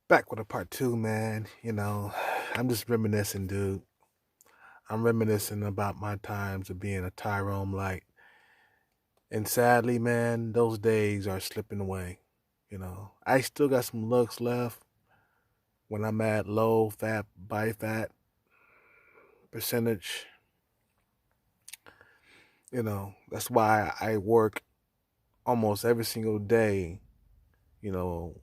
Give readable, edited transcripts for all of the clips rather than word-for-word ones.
Back with a part two, man. I'm just reminiscing, dude. I'm reminiscing about my times of being a Tyrone light. And sadly, man, those days are slipping away. I still got some looks left when I'm at low fat, body fat percentage. That's why I work almost every single day, you know,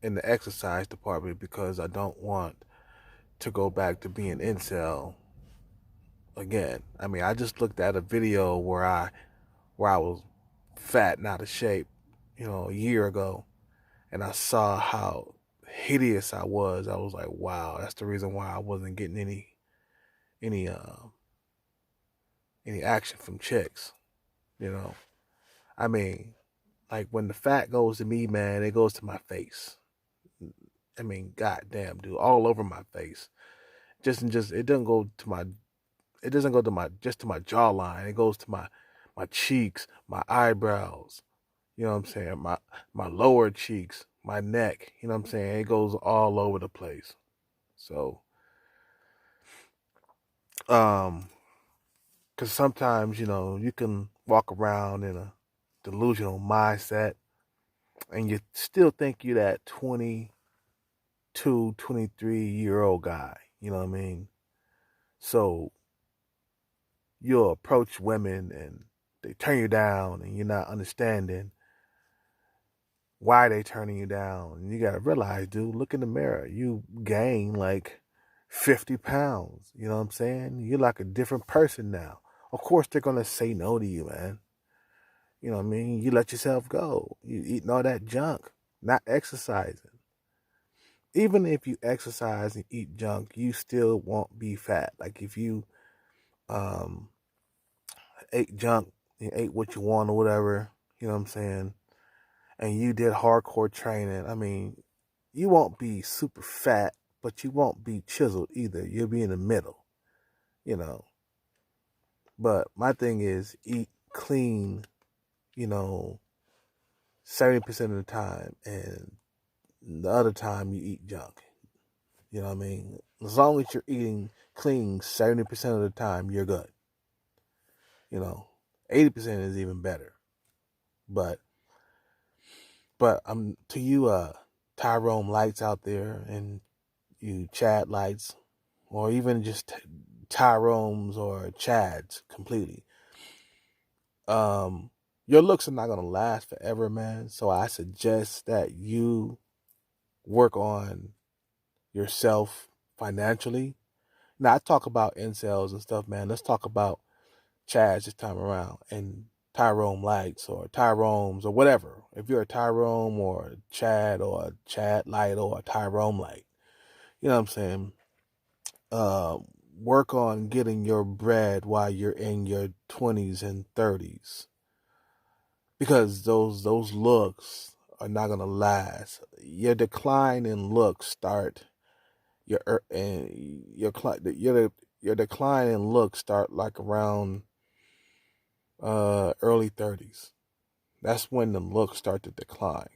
in the exercise department because I don't want to go back to being incel again. I mean, I just looked at a video where I was fat and out of shape, a year ago, and I saw how hideous I was. I was like, wow, that's the reason why I wasn't getting any uh any action from chicks. You know, I mean, like when the fat goes to me, man, it goes to my face. I mean, goddamn, dude, all over my face. Just it doesn't go to my just to my jawline. It goes to my cheeks, my eyebrows. You know what I'm saying? My lower cheeks, my neck. You know what I'm saying? It goes all over the place. So, um, because sometimes you can walk around in a delusional mindset, and you still think you're that 22, 23-year-old guy. You know what I mean? So you'll approach women, and they turn you down, and you're not understanding why they turning you down. And you gotta realize, dude, look in the mirror. You gain like 50 pounds. You know what I'm saying? You're like a different person now. Of course they're gonna say no to you, man. You know what I mean? You let yourself go. You eating all that junk, not exercising. Even if you exercise and eat junk, you still won't be fat. Like if you um ate junk, you ate what you want or whatever, you know what I'm saying? And you did hardcore training, I mean, you won't be super fat, but you won't be chiseled either. You'll be in the middle, you know. But my thing is eat clean, you know, 70% of the time, and the other time you eat junk. You know what I mean? As long as you're eating clean 70% of the time, you're good. 80% is even better. But I'm to you, Tyrone lights out there, and you Chad lights, or even just Tyrones or Chads completely. Um, your looks are not gonna last forever, man. So I suggest that you work on yourself financially. Now I talk about incels and stuff, man. Let's talk about Chads this time around and Tyrone lights or Tyrones or whatever. If you're a Tyrone or a Chad or a Chad light or a Tyrone light, you know what I'm saying? uh, Work on getting your bread while you're in your 20s and 30s, because those looks are not gonna last. Your decline in looks start and your decline in looks start like around early 30s. That's when the looks start to decline.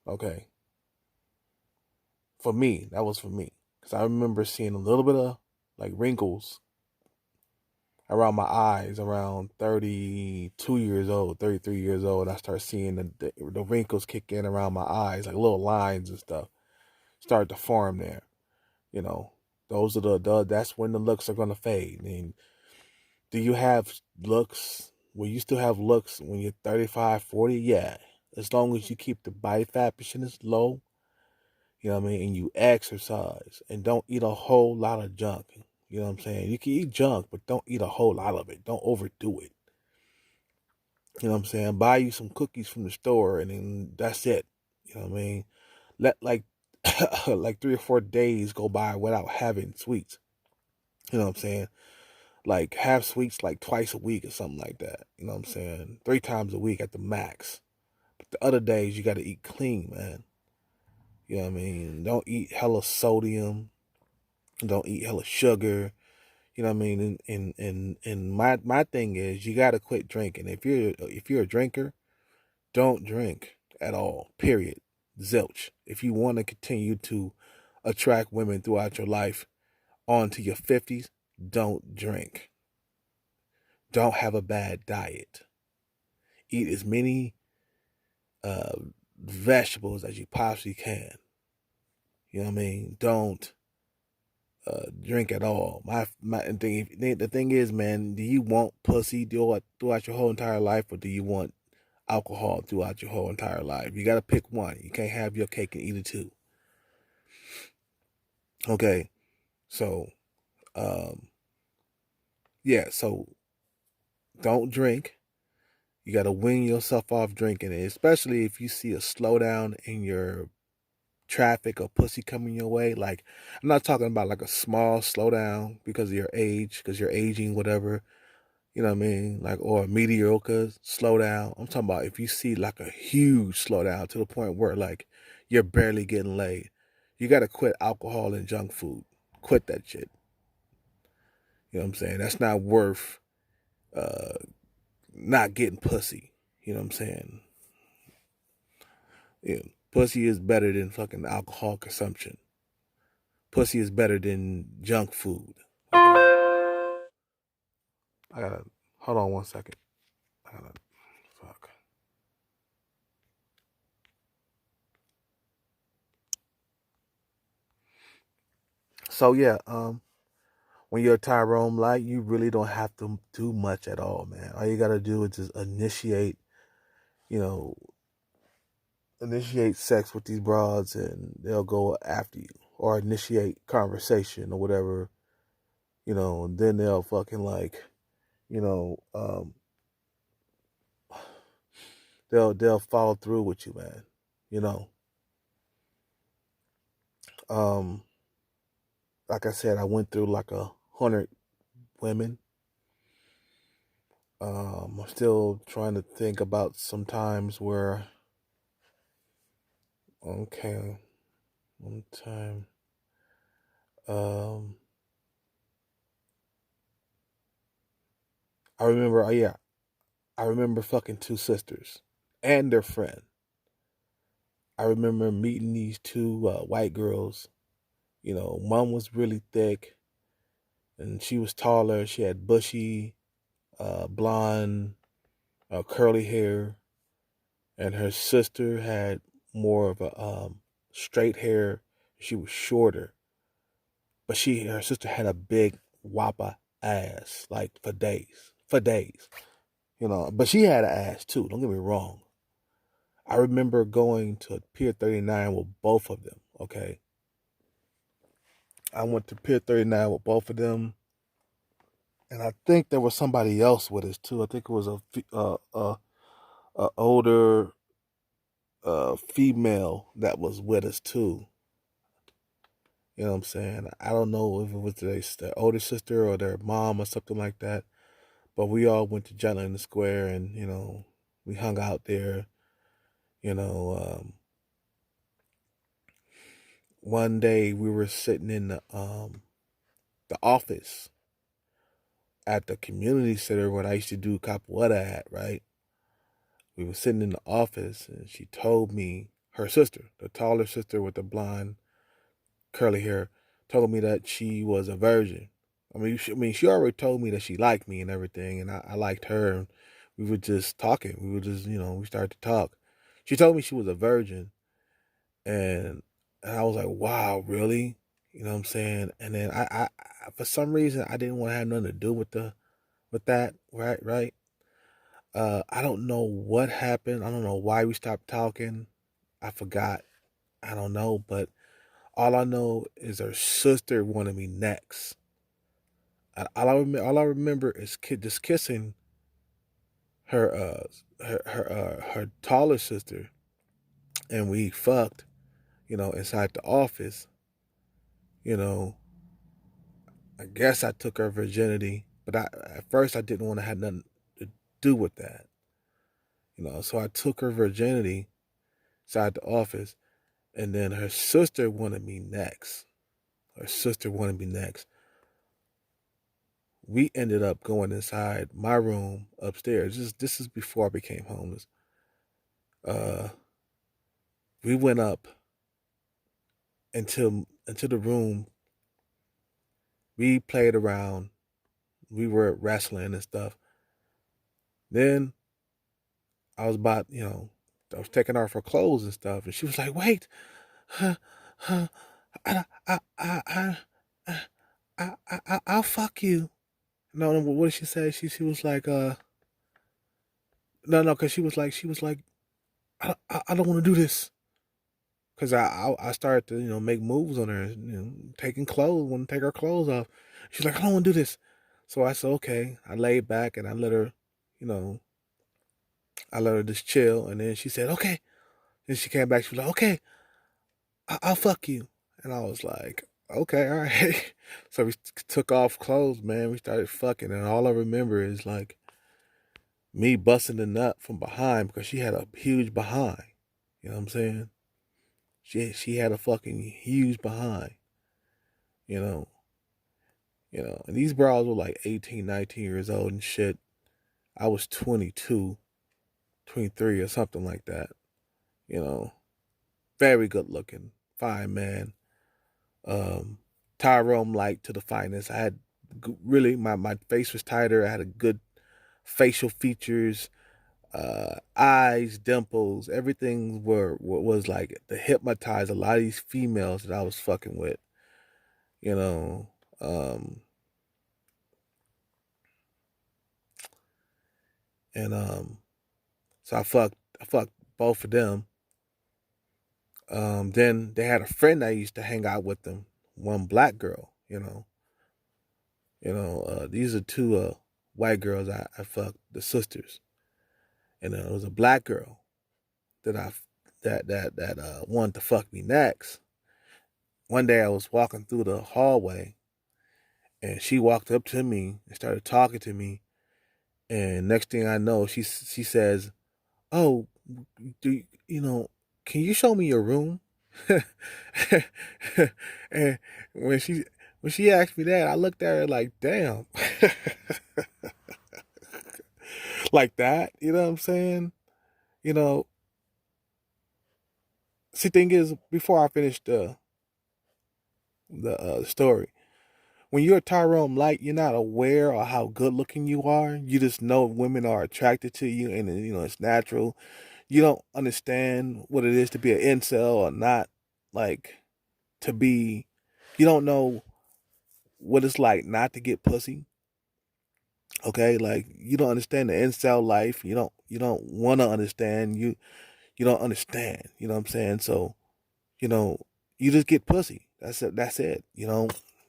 Okay, for me, that was for me, because I remember seeing a little bit of like wrinkles around my eyes around 32 years old, 33 years old. I start seeing the wrinkles kick in around my eyes, like little lines and stuff start to form there. You know, those are that's when the looks are going to fade. And do you have looks? Will you still have looks when you're 35, 40? Yeah. As long as you keep the body fat percentage low, you know what I mean, and you exercise and don't eat a whole lot of junk. You know what I'm saying? You can eat junk, but don't eat a whole lot of it. Don't overdo it. You know what I'm saying? Buy you some cookies from the store, and then that's it. You know what I mean? Let like like 3 or 4 days go by without having sweets. You know what I'm saying? Like have sweets like twice a week or something like that. You know what I'm saying? 3 times a week at the max. But the other days you got to eat clean, man. You know what I mean? Don't eat hella sodium. Don't eat hella sugar. You know what I mean? And my thing is you got to quit drinking. If you're a drinker, don't drink at all. Period. Zilch. If you want to continue to attract women throughout your life on to your 50s, don't drink. Don't have a bad diet. Eat as many uh, vegetables as you possibly can. You know what I mean? Don't drink at all. The thing is, man, do you want pussy throughout your whole entire life, or do you want alcohol throughout your whole entire life? You got to pick one. You can't have your cake and eat it too. Okay, so yeah, so don't drink. You got to wean yourself off drinking, and especially if you see a slowdown in your traffic or pussy coming your way. Like, I'm not talking about like a small slowdown because of your age, because you're aging, whatever. You know what I mean? Like, or a mediocre slowdown. I'm talking about if you see like a huge slowdown to the point where like you're barely getting laid. You got to quit alcohol and junk food. Quit that shit. You know what I'm saying? That's not worth uh not getting pussy. You know what I'm saying? Yeah. Pussy is better than fucking alcohol consumption. Pussy is better than junk food. Okay? I gotta hold on 1 second. I gotta fuck. So yeah, when you're a Tyrone light, you really don't have to do much at all, man. All you gotta do is just you know, initiate sex with these broads, and they'll go after you, or initiate conversation or whatever, and then they'll fucking like, you know, they'll follow through with you, man. You know, um, like I said, I went through like 100 women. I'm still trying to think about some times where, okay, one time, um, I remember, yeah, I remember fucking two sisters and their friend. I remember meeting these two white girls. One was really thick, and she was taller. She had bushy, blonde, curly hair, and her sister had more of a straight hair. She was shorter, but her sister had a big whopper ass, like for days. But she had an ass too. Don't get me wrong. I remember going to Pier 39 with both of them. Okay, I went to Pier 39 with both of them, and I think there was somebody else with us too. I think it was a older female that was with us too. You know what I'm saying? I don't know if it was their older sister or their mom or something like that. But we all went to Giant in the Square, and we hung out there. You know, one day we were sitting in the office at the community center where I used to do capoeira at. Right, we were sitting in the office, and she told me her sister, the taller sister with the blonde curly hair, told me that she was a virgin. She already told me that she liked me and everything, and I liked her. And we were just talking. We were just, we started to talk. She told me she was a virgin, and I was like, wow, really? You know what I'm saying? And then for some reason, I didn't want to have nothing to do with that. Right. I don't know what happened. I don't know why we stopped talking. I forgot. I don't know, but all I know is her sister wanted me next. All I remember is just kissing her taller sister, and we fucked, inside the office. You know, I guess I took her virginity, but at first I didn't want to have nothing to do with that. So I took her virginity inside the office, and then her sister wanted me next. Her sister wanted me next. We ended up going inside my room upstairs. This is before I became homeless. Uh, We went up into the room. We played around. We were wrestling and stuff. Then I was about, I was taking off her clothes and stuff, and she was like, "Wait, huh, huh, I, I'll fuck you." No, no, what did she say? She was like, no, no, because she was like, I don't want to do this. Because I started to, make moves on her, taking clothes, want to take her clothes off. She's like, I don't want to do this. So I said, okay. I laid back and I let her, you know, I let her just chill. And then she said, okay. And she came back. She was like, okay, I'll fuck you. And I was like, okay, all right. So we took off clothes, man. We started fucking. And all I remember is like me busting the nut from behind because she had a huge behind. You know what I'm saying? She had a fucking huge behind, you know. And these bras were like 18, 19 years old and shit. I was 22, 23 or something like that, you know. Very good looking, fine man. Um, Tyrone like to the finest. I had really, my face was tighter. I had a good facial features, eyes, dimples, everything was like to hypnotize a lot of these females that I was fucking with, you know. Um, and so I fucked both of them. Then they had a friend that used to hang out with them, one black girl, these are two white girls I fucked, the sisters. And it was a black girl that I that wanted to fuck me next. One day I was walking through the hallway and she walked up to me and started talking to me. And next thing I know, she says, "Oh, can you show me your room?" And when she asked me that, I looked at her like, "Damn." Like that, you know what I'm saying? You know, see, thing is, before I finish the story, when you're a Tyrone Light, you're not aware of how good looking you are. You just know women are attracted to you, and it's natural. You don't understand what it is to be an incel or not, like to be. You don't know what it's like not to get pussy. Okay, like you don't understand the incel life. You don't want to understand. You don't understand. You know what I'm saying? So you know, you just get pussy. That's it. That's it. You're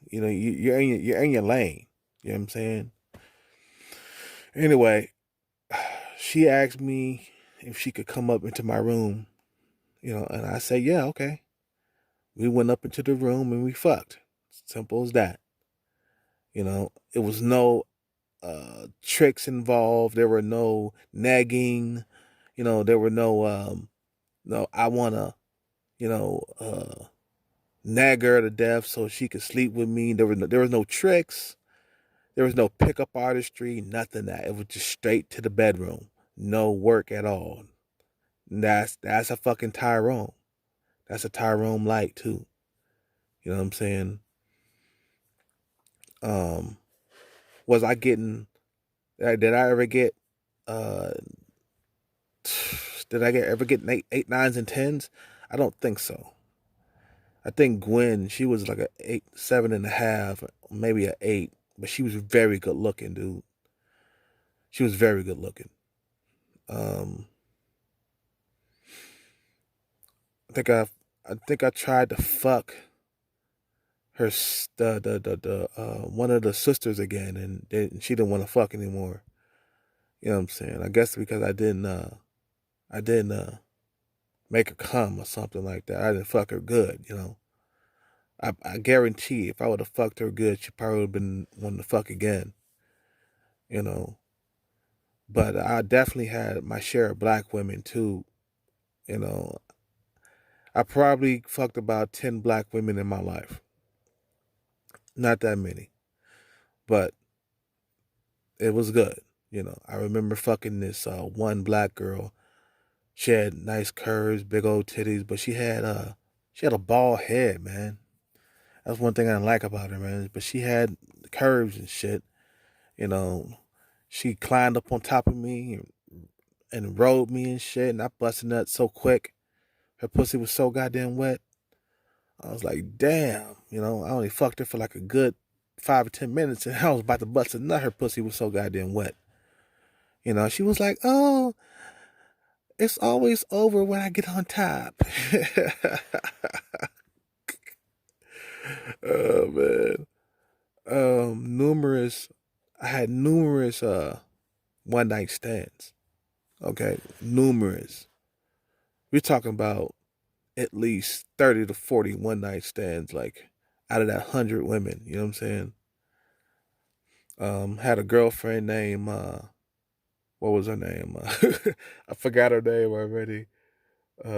in your lane. You know what I'm saying? Anyway, she asked me if she could come up into my room, and I said, yeah, okay. We went up into the room and we fucked. Simple as that. It was no tricks involved. There were no nagging. There were no, I wanna, nag her to death so she could sleep with me. There was no tricks. There was no pickup artistry, nothing that. It was just straight to the bedroom. No work at all. And that's a fucking Tyrone. That's a Tyrone light too. You know what I'm saying? Um, was I getting? Did I ever get? Uh, did I ever get eight, nines, and tens? I don't think so. I think Gwen, she was like a 8, 7.5, maybe a 8, but she was very good looking, dude. She was very good looking. Um, I think I tried to fuck her one of the sisters again, and she didn't want to fuck anymore. You know what I'm saying? I guess because I didn't make her come or something like that. I didn't fuck her good. I guarantee if I would have fucked her good, she probably would have been wanting to fuck again. You know, but I definitely had my share of black women too. You know, I probably fucked about 10 black women in my life. Not that many, but it was good. I remember fucking this one black girl. She had nice curves, big old titties, but she had a bald head, man. That's one thing I didn't like about her, man. But she had curves and shit. You know, she climbed up on top of me and rode me and shit, and I busted nuts so quick. Her pussy was so goddamn wet. I was like, damn, I only fucked her for like a good 5 or 10 minutes, and I was about to bust a nut. Her pussy was so goddamn wet. She was like, oh, it's always over when I get on top. Oh man. Numerous I had numerous one night stands. Okay. Numerous. We're talking about at least 30 to 40 one night stands, like out of that 100 women, you know what I'm saying? Had a girlfriend named what was her name? I forgot her name already.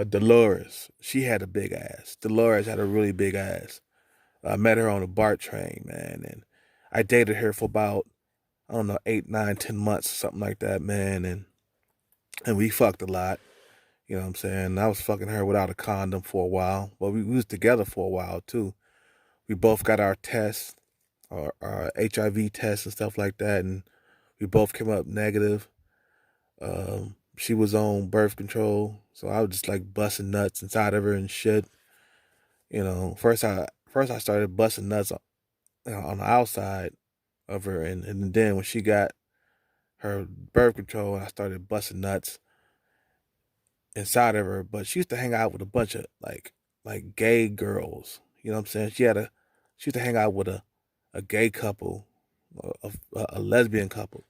Dolores. She had a big ass. Dolores had a really big ass. I met her on a BART train, man, and I dated her for about, I don't know, 8, 9, 10 months, something like that, man, and we fucked a lot. You know what I'm saying? I was fucking her without a condom for a while. But we was together for a while too. We both got our tests, our HIV tests and stuff like that, and we both came up negative. She was on birth control, so I was just like busting nuts inside of her and shit. First I started busting nuts on the outside of her, and then when she got her birth control, I started busting nuts inside of her. But she used to hang out with a bunch of like gay girls. You know what I'm saying? She used to hang out with a gay couple, a lesbian couple.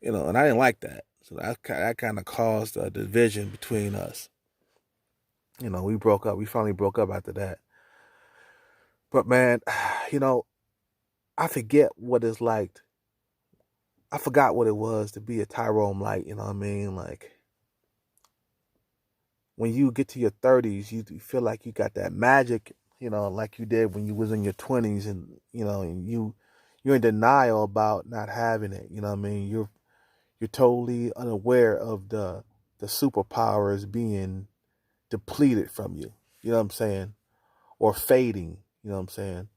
And I didn't like that. So that kind of caused a division between us. We broke up. We finally broke up after that. But man, you know, I forget what it's like. I forgot what it was to be a Tyrone light. You know what I mean? Like when you get to your 30s, you feel like you got that magic. Like you did when you was in your 20s, and you're in denial about not having it. You know what I mean? You're totally unaware of the superpowers being depleted from you. You know what I'm saying? Or fading. You know what I'm saying?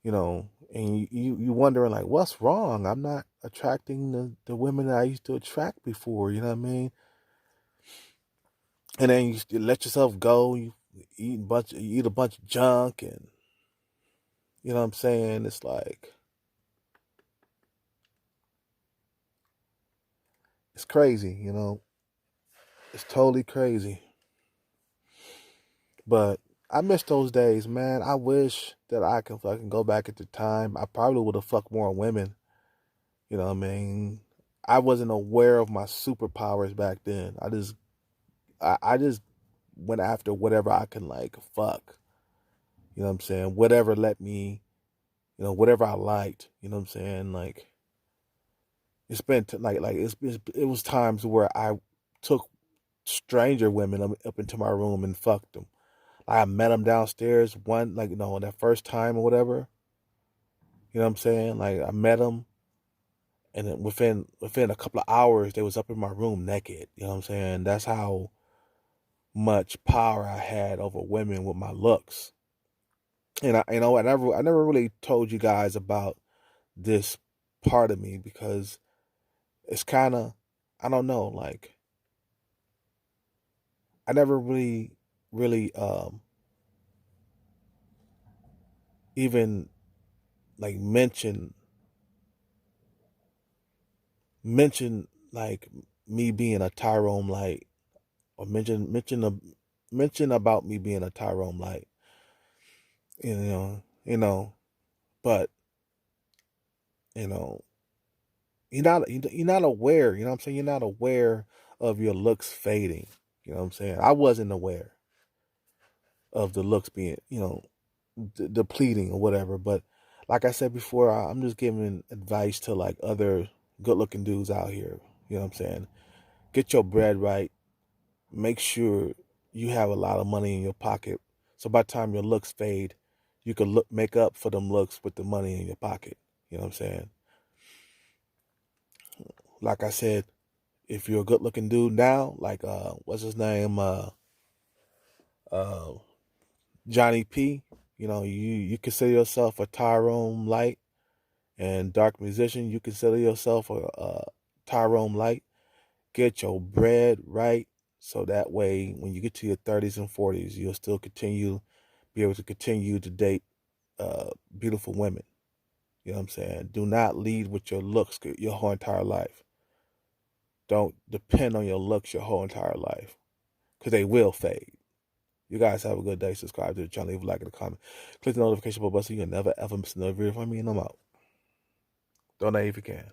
And you wondering like, what's wrong? I'm not attracting the women that I used to attract before. You know what I mean? And then you let yourself go. You eat a bunch of junk, and you know what I'm saying? It's like it's crazy. It's totally crazy. But I miss those days, man. I wish that I could fucking go back at the time. I probably would have fucked more women. You know what I mean? I wasn't aware of my superpowers back then. I just went after whatever I can like fuck. You know what I'm saying? Whatever let me, whatever I liked. You know what I'm saying? Like it's been it was times where I took stranger women up into my room and fucked them. I met them downstairs one, like, that first time or whatever. You know what I'm saying? Like I met them, and then within a couple of hours they was up in my room naked. You know what I'm saying? That's how much power I had over women with my looks. And I never really told you guys about this part of me because it's kind of, I don't know, like I never really even like mention like me being a Tyrone light, or mention about me being a Tyrone light. But you know, you're not aware. You know what I'm saying? You're not aware of your looks fading. You know what I'm saying? I wasn't aware of the looks being, depleting or whatever. But like I said before, I'm just giving advice to like other good looking dudes out here. You know what I'm saying? Get your bread right. Make sure you have a lot of money in your pocket. So by the time your looks fade, you can make up for them looks with the money in your pocket. You know what I'm saying? Like I said, if you're a good looking dude now, like what's his name, uh, Johnny P. You consider yourself a Tyrone Light and dark musician. You consider yourself a Tyrone Light. Get your bread right, so that way when you get to your 30s and 40s, you'll still be able to continue to date beautiful women. You know what I'm saying? Do not lead with your looks your whole entire life. Don't depend on your looks your whole entire life, because they will fade. You guys have a good day. Subscribe to the channel. Leave a like and a comment. Click the notification bell so you'll never ever miss another video from me, and I'm out. Donate if you can.